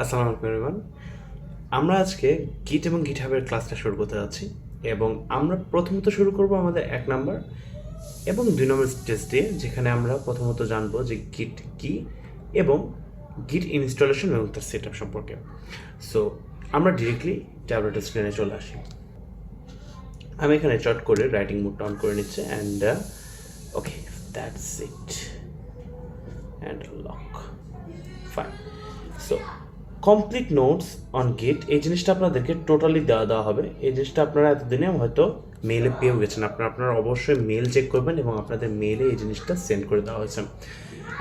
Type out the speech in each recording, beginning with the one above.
আসসালামু আলাইকুম এভরিওয়ান। আমরা আজকে গিট এবং গিটহাবের ক্লাসটা শুরু করতে যাচ্ছি এবং আমরা প্রথমত শুরু করব আমাদের 1 নাম্বার এবং 2 নম্বর স্টেজ দিয়ে, যেখানে আমরা প্রথমত জানবো যে গিট কি এবং গিট ইনস্টলেশন এবং তার সেটআপ সম্পর্কে। সো আমরা ডিরেক্টলি ট্যাবলেটের স্ক্রিনে চলে আসি। আমি এখানে চট করে রাইটিং মোডটা অন করে নিচ্ছি and okay, that's it and lock fine. So complete notes on গিট, এই জিনিসটা আপনাদেরকে টোটালি দেওয়া হবে। এই জিনিসটা আপনারা এতদিনে হয়তো মেলে পেয়েও গেছেন। আপনারা অবশ্যই মেল চেক করবেন এবং আপনাদের মেলে এই জিনিসটা সেন্ড করে দেওয়া হয়েছে।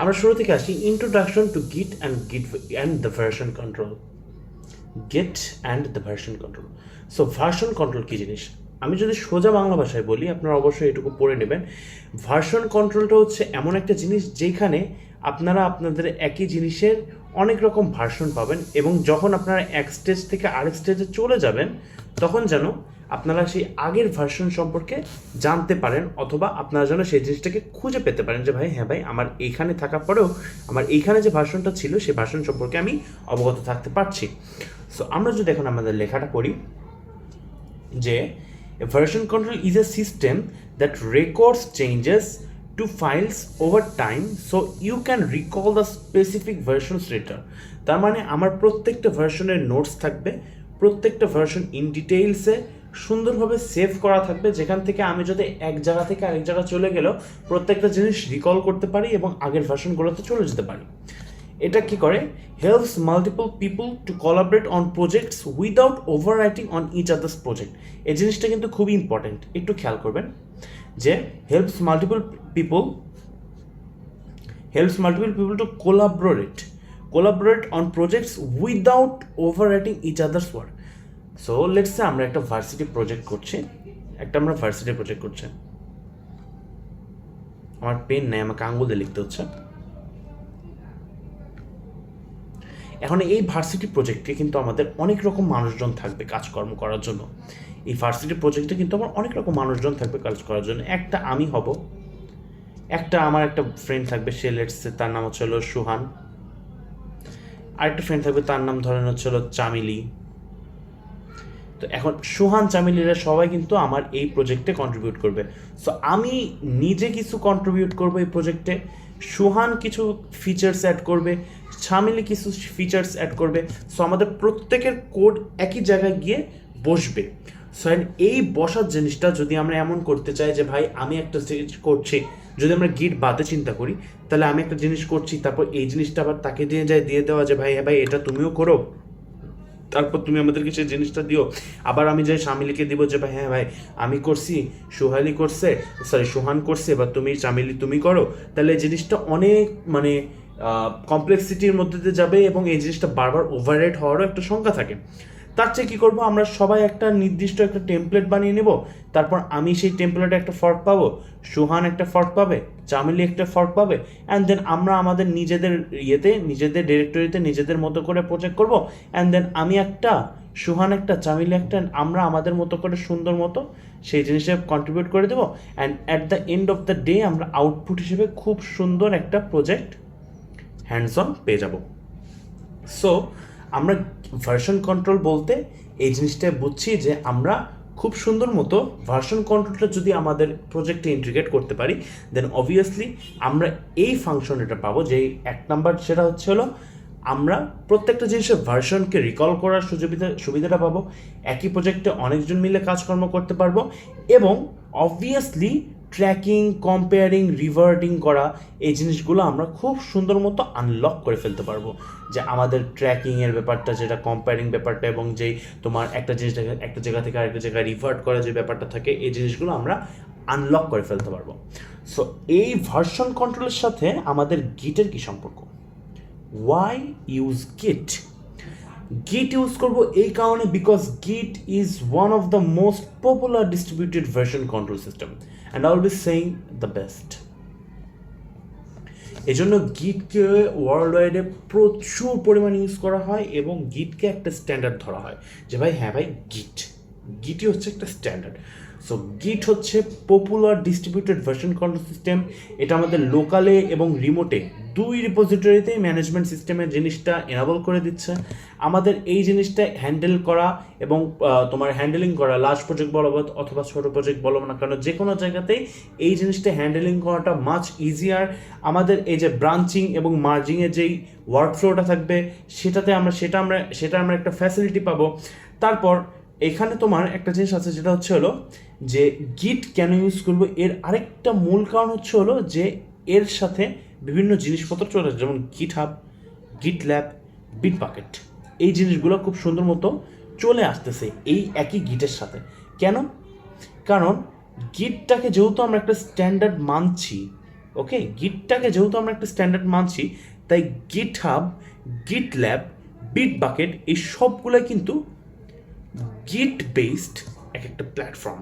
আমরা শুরু থেকে আসি, introduction to git and the version control. Git and the version control. So version control কী জিনিস, আমি যদি সোজা বাংলা ভাষায় বলি, আপনারা অবশ্যই এটুকু পড়ে নেবেন। ভার্সন কন্ট্রোলটা হচ্ছে এমন একটা জিনিস যেখানে আপনারা আপনাদের একই জিনিসের অনেক রকম ভার্সন পাবেন এবং যখন আপনারা এক স্টেজ থেকে আরেক স্টেজে চলে যাবেন তখন যেন আপনারা সেই আগের ভার্সন সম্পর্কে জানতে পারেন, অথবা আপনারা যেন সেই জিনিসটাকে খুঁজে পেতে পারেন যে হ্যাঁ ভাই, আমার এইখানে থাকার পরেও আমার এইখানে যে ভার্সনটা ছিল সেই ভার্সন সম্পর্কে আমি অবগত থাকতে পারছি। সো আমরা যদি এখন আমাদের লেখাটা পড়ি যে version control is a system that records changes to files over time so you can recall the specific versions later. তার মানে আমার প্রত্যেকটা ভার্সনের নোটস থাকবে, প্রত্যেকটা ভার্সন ইন ডিটেইলসে সুন্দরভাবে সেভ করা থাকবে, যেখান থেকে আমি যদি এক জায়গা থেকে আরেক জায়গা চলে গেলেও প্রত্যেকটা জিনিস রিকল করতে পারি এবং আগের ভার্সনগুলোতে চলে যেতে পারি। এটা কি করে, helps multiple people to collaborate on projects without overwriting on each others project. এই জিনিসটা কিন্তু খুবই ইম্পর্টেন্ট, একটু খেয়াল করবেন যে helps multiple people to collaborate on projects without overwriting each others work. So let's say আমরা একটা ভার্সিটি প্রজেক্ট করছি, আমার পেন নেই, আমাকে আঙুল দিয়ে লিখতে হচ্ছে। এখন এই ভার্সিটি প্রজেক্টে কিন্তু আমাদের অনেক রকম মানুষজন থাকবে কাজকর্ম করার জন্য। এই ভার্সিটি প্রজেক্টে কিন্তু আমার অনেক রকম মানুষজন থাকবে কাজ করার জন্য। একটা আমি হব, আমার একটা ফ্রেন্ড থাকবে, সে লেটসে তার নাম হচ্ছে হলো সুহান, আরেকটা ফ্রেন্ড থাকবে তার নাম ধরেন হচ্ছে হলো চামিলি। তো এখন সুহান চামিলিরা সবাই কিন্তু আমার এই প্রজেক্টে কন্ট্রিবিউট করবে। সো আমি নিজে কিছু কন্ট্রিবিউট করবো এই প্রজেক্টে, সুহান কিছু ফিচার্স অ্যাড করবে, চামিলি কিছু ফিচার্স অ্যাড করবে। সো আমাদের প্রত্যেকের কোড একই জায়গায় গিয়ে বসবে। সো এই বসার জিনিসটা যদি আমরা এমন করতে চাই যে ভাই আমি একটা জিনিস করছি, যদি আমরা গিট বাদে চিন্তা করি, তাহলে আমি একটা জিনিস করছি, তারপর এই জিনিসটা আবার তাকে দিয়ে দেওয়া যে ভাই হ্যাঁ ভাই এটা তুমিও করো, তারপর তুমি আমাদেরকে সেই জিনিসটা দিও। আবার আমি যে চামিলিকে দিব যে ভাই হ্যাঁ ভাই আমি করছি, সুহান করছে, এবার তুমি চামিলি তুমি করো। তাহলে এই জিনিসটা অনেক কমপ্লেক্সিটির মধ্যে দিয়ে যাবে এবং এই জিনিসটা বারবার ওভাররেট হওয়ারও একটা সংখ্যা থাকে। তার চেয়ে কী করবো, আমরা সবাই একটা নির্দিষ্ট একটা টেমপ্লেট বানিয়ে নেব, তারপর আমি সেই টেমপ্লেটে একটা ফর্ক পাবো, সুহান একটা ফর্ক পাবে, চামিলি একটা ফর্ক পাবে, অ্যান্ড দেন আমরা আমাদের নিজেদের নিজেদের ডিরেক্টরিতে নিজেদের মতো করে প্রজেক্ট করব, অ্যান্ড দেন আমি একটা, সুহান একটা, চামিলি একটা, আমরা আমাদের মতো করে সুন্দর মতো সেই জিনিসটা কন্ট্রিবিউট করে দেবো। And at the end of the day আমরা আউটপুট হিসেবে খুব সুন্দর একটা প্রজেক্ট হ্যান্ডস অন পেয়ে যাব। সো আমরা ভার্সন কন্ট্রোল বলতে এই জিনিসটা বুঝছি যে আমরা খুব সুন্দর মতো ভার্সন কন্ট্রোলটা যদি আমাদের প্রজেক্টে ইন্টিগ্রেট করতে পারি, দেন অবভিয়াসলি আমরা এই ফাংশনটা পাবো যে 1 নাম্বার, সেটা হচ্ছে হলো আমরা প্রত্যেকটা জিনিসের ভার্সনকে রিকল করার সুবিধাটা পাবো, একই প্রজেক্টে অনেকজন মিলে কাজকর্ম করতে পারবো, এবং অবভিয়াসলি ট্র্যাকিং, কম্পেয়ারিং, রিভার্টিং করা এই জিনিসগুলো আমরা খুব সুন্দর মতো আনলক করে ফেলতে পারবো। যে আমাদের ট্র্যাকিংয়ের ব্যাপারটা, যেটা কম্পেয়ারিং ব্যাপারটা, এবং যেই তোমার একটা জিনিস একটা জায়গা থেকে আরেকটা জায়গায় রিভার্ট করা যে ব্যাপারটা থাকে, এই জিনিসগুলো আমরা আনলক করে ফেলতে পারবো। সো এই ভার্সন কন্ট্রোলের সাথে আমাদের গিটের কী সম্পর্ক? ওয়াই ইউজ গিট? গিট ইউজ করব এই কারণে বিকজ গিট is one of the most popular distributed version control system and I will be saying the best. এই জন্য গিটকে ওয়ার্ল্ড ওয়াইডে প্রচুর পরিমাণ ইউজ করা হয় এবং গিটকে একটা স্ট্যান্ডার্ড ধরা হয় যে ভাই হ্যাঁ ভাই গিটই হচ্ছে একটা স্ট্যান্ডার্ড। সো গিট হচ্ছে popular distributed version control system. এটা আমাদের লোকালে এবং রিমোটে দুই রিপোজিটরিতেই ম্যানেজমেন্ট সিস্টেমের জিনিসটা এনাবল করে দিচ্ছে। আমাদের এই জিনিসটা হ্যান্ডেল করা এবং তোমার হ্যান্ডেলিং করা, লার্জ প্রজেক্ট বলো অথবা ছোটো প্রজেক্ট বলো না কেন, যে কোনো জায়গাতেই এই জিনিসটা হ্যান্ডেলিং করাটা মাচ ইজিয়ার। আমাদের এই যে ব্রাঞ্চিং এবং মার্জিংয়ের যেই ওয়ার্কফ্লোটা থাকবে সেটা আমরা একটা ফ্যাসিলিটি পাবো। তারপর এখানে তোমার একটা জিনিস আছে, যেটা হচ্ছে হলো যে গিট কেন ইউজ করবো, এর আরেকটা মূল কারণ হচ্ছে হলো যে এর সাথে বিভিন্ন জিনিসপত্র চলে আসে, যেমন গিটহাব, গিটল্যাব, বিটবাকেট, এই জিনিসগুলো খুব সুন্দর মতো চলে আসতেছে এই একই গিটের সাথে। কেন? কারণ গিটটাকে যেহেতু আমরা একটা স্ট্যান্ডার্ড মানছি, ওকে, গিটটাকে যেহেতু আমরা একটা স্ট্যান্ডার্ড মানছি, তাই গিটহাব, গিটল্যাব, বিটবাকেট এই সবগুলো কিন্তু গিট বেসড এক একটা প্ল্যাটফর্ম,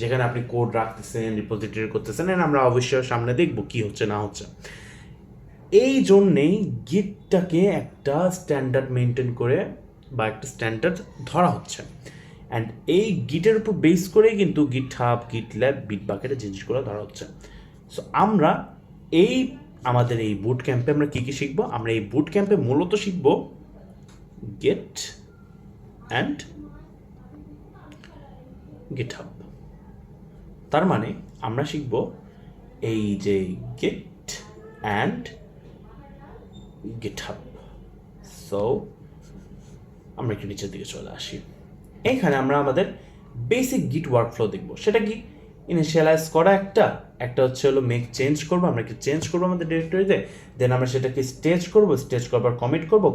যেখানে আপনি কোড রাখতেছেন, রিপোজিটরি করতেছেন, আমরা অবশ্যই সামনে দেখব কি হচ্ছে না হচ্ছে। এই জন্যেই গিটটাকে একটা স্ট্যান্ডার্ড মেনটেন করে বা একটা স্ট্যান্ডার্ড ধরা হচ্ছে। অ্যান্ড এই গিটের উপর বেস করেই কিন্তু গিটহাব, গিটল্যাব, বিটবাকেটের জিনিসগুলো ধরা হচ্ছে। সো আমরা আমাদের এই বুট ক্যাম্পে আমরা কী কী শিখবো? আমরা এই বুট ক্যাম্পে মূলত শিখব গিট অ্যান্ড গিটহাব। তার মানে আমরা শিখব এই যে গিট অ্যান্ড গিটহাব। সো আমরা একটু নিচের দিকে চলে আসি। এইখানে আমরা আমাদের বেসিক গিট ওয়ার্কফ্লো দেখব। সেটা কি? ইনিশিয়ালাইজ করা একটা হচ্ছে হলো মেক চেঞ্জ করবো, আমরা কি চেঞ্জ করবো আমাদের ডিরেক্টরিতে, দেন আমরা সেটাকে স্টেজ করবার কমিট করবো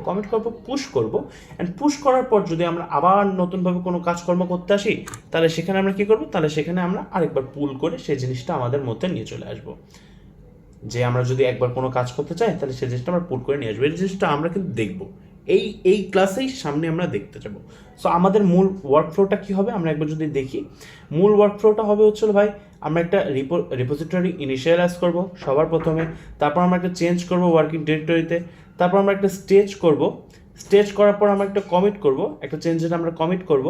পুশ করবো, অ্যান্ড পুশ করার পর যদি আমরা আবার নতুনভাবে কোনো কাজকর্ম করতে আসি, তাহলে সেখানে আমরা কি করবো, তাহলে সেখানে আমরা আরেকবার পুল করে সেই জিনিসটা আমাদের মধ্যে নিয়ে চলে আসবো। যে আমরা যদি একবার কোনো কাজ করতে চাই, তাহলে সেই জিনিসটা আমরা পুল করে নিয়ে আসবো। এই জিনিসটা আমরা কিন্তু দেখবো এই ক্লাসেই সামনে আমরা দেখতে যাবো। সো আমাদের মূল ওয়ার্কফ্লোটা কী হবে আমরা একবার যদি দেখি, মূল ওয়ার্কফ্লোটা হবে হচ্ছে ভাই, আমরা একটা রিপোজিটরি ইনিশিয়ালাইজ করব সবার প্রথমে, তারপর আমরা একটা চেঞ্জ করব ওয়ার্কিং ডিরেক্টরিতে, তারপর আমরা একটা স্টেজ করার পর আমরা একটা কমিট করব, একটা চেঞ্জের আমরা কমিট করব।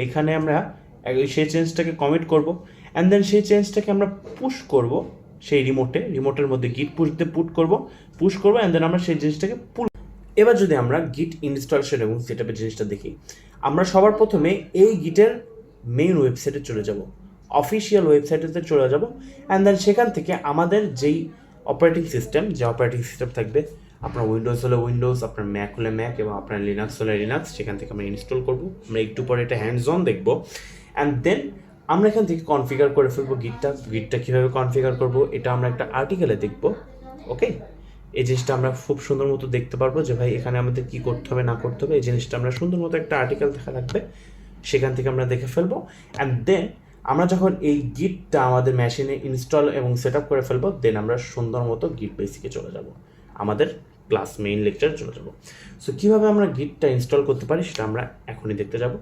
এইখানে আমরা সেই চেঞ্জটাকে কমিট করব, অ্যান্ড দেন সেই চেঞ্জটাকে আমরা পুশ করব সেই রিমোটের মধ্যে গিট পুশ করবো অ্যান্ড দেন আমরা সেই জিনিসটাকে পুল। এবার যদি আমরা গিট ইনস্টলেশন এবং সেটআপের জিনিসটা দেখি, আমরা সবার প্রথমে এই গিটের মেইন ওয়েবসাইটে চলে যাব, অফিসিয়াল ওয়েবসাইটেতে চলে যাব, অ্যান্ড দেন সেখান থেকে আমাদের যেই অপারেটিং সিস্টেম থাকবে, আপনার উইন্ডোজ হলে উইন্ডোজ, আপনার ম্যাক হলে ম্যাক এবং আপনার লিনাক্স হলে লিনাক্স, সেখান থেকে আমরা ইনস্টল করব। আমরা একটু পরে এটা হ্যান্ডস অন দেখব, অ্যান্ড দেন আমরা এখান থেকে কনফিগার করে ফেলবো গিটটা কীভাবে কনফিগার করব, এটা আমরা একটা আর্টিকেলে দেখব। ওকে, এই জিনিসটা আমরা খুব সুন্দর মতো দেখতে পারবো যে ভাই এখানে আমাদের কী করতে হবে না করতে হবে, এই জিনিসটা আমরা সুন্দর মতো একটা আর্টিকেল দেখা লাগবে, সেখান থেকে আমরা দেখে ফেলবো। অ্যান্ড দেন আমরা যখন এই গিটটা আমাদের মেশিনে ইনস্টল এবং সেট আপ করে ফেলবো, দেন আমরা সুন্দর মতো গিট বেসিকে চলে যাব, আমাদের ক্লাস মেইন লেকচারে চলে যাব। সো কীভাবে আমরা গিটটা ইনস্টল করতে পারি সেটা আমরা এখনই দেখতে যাব।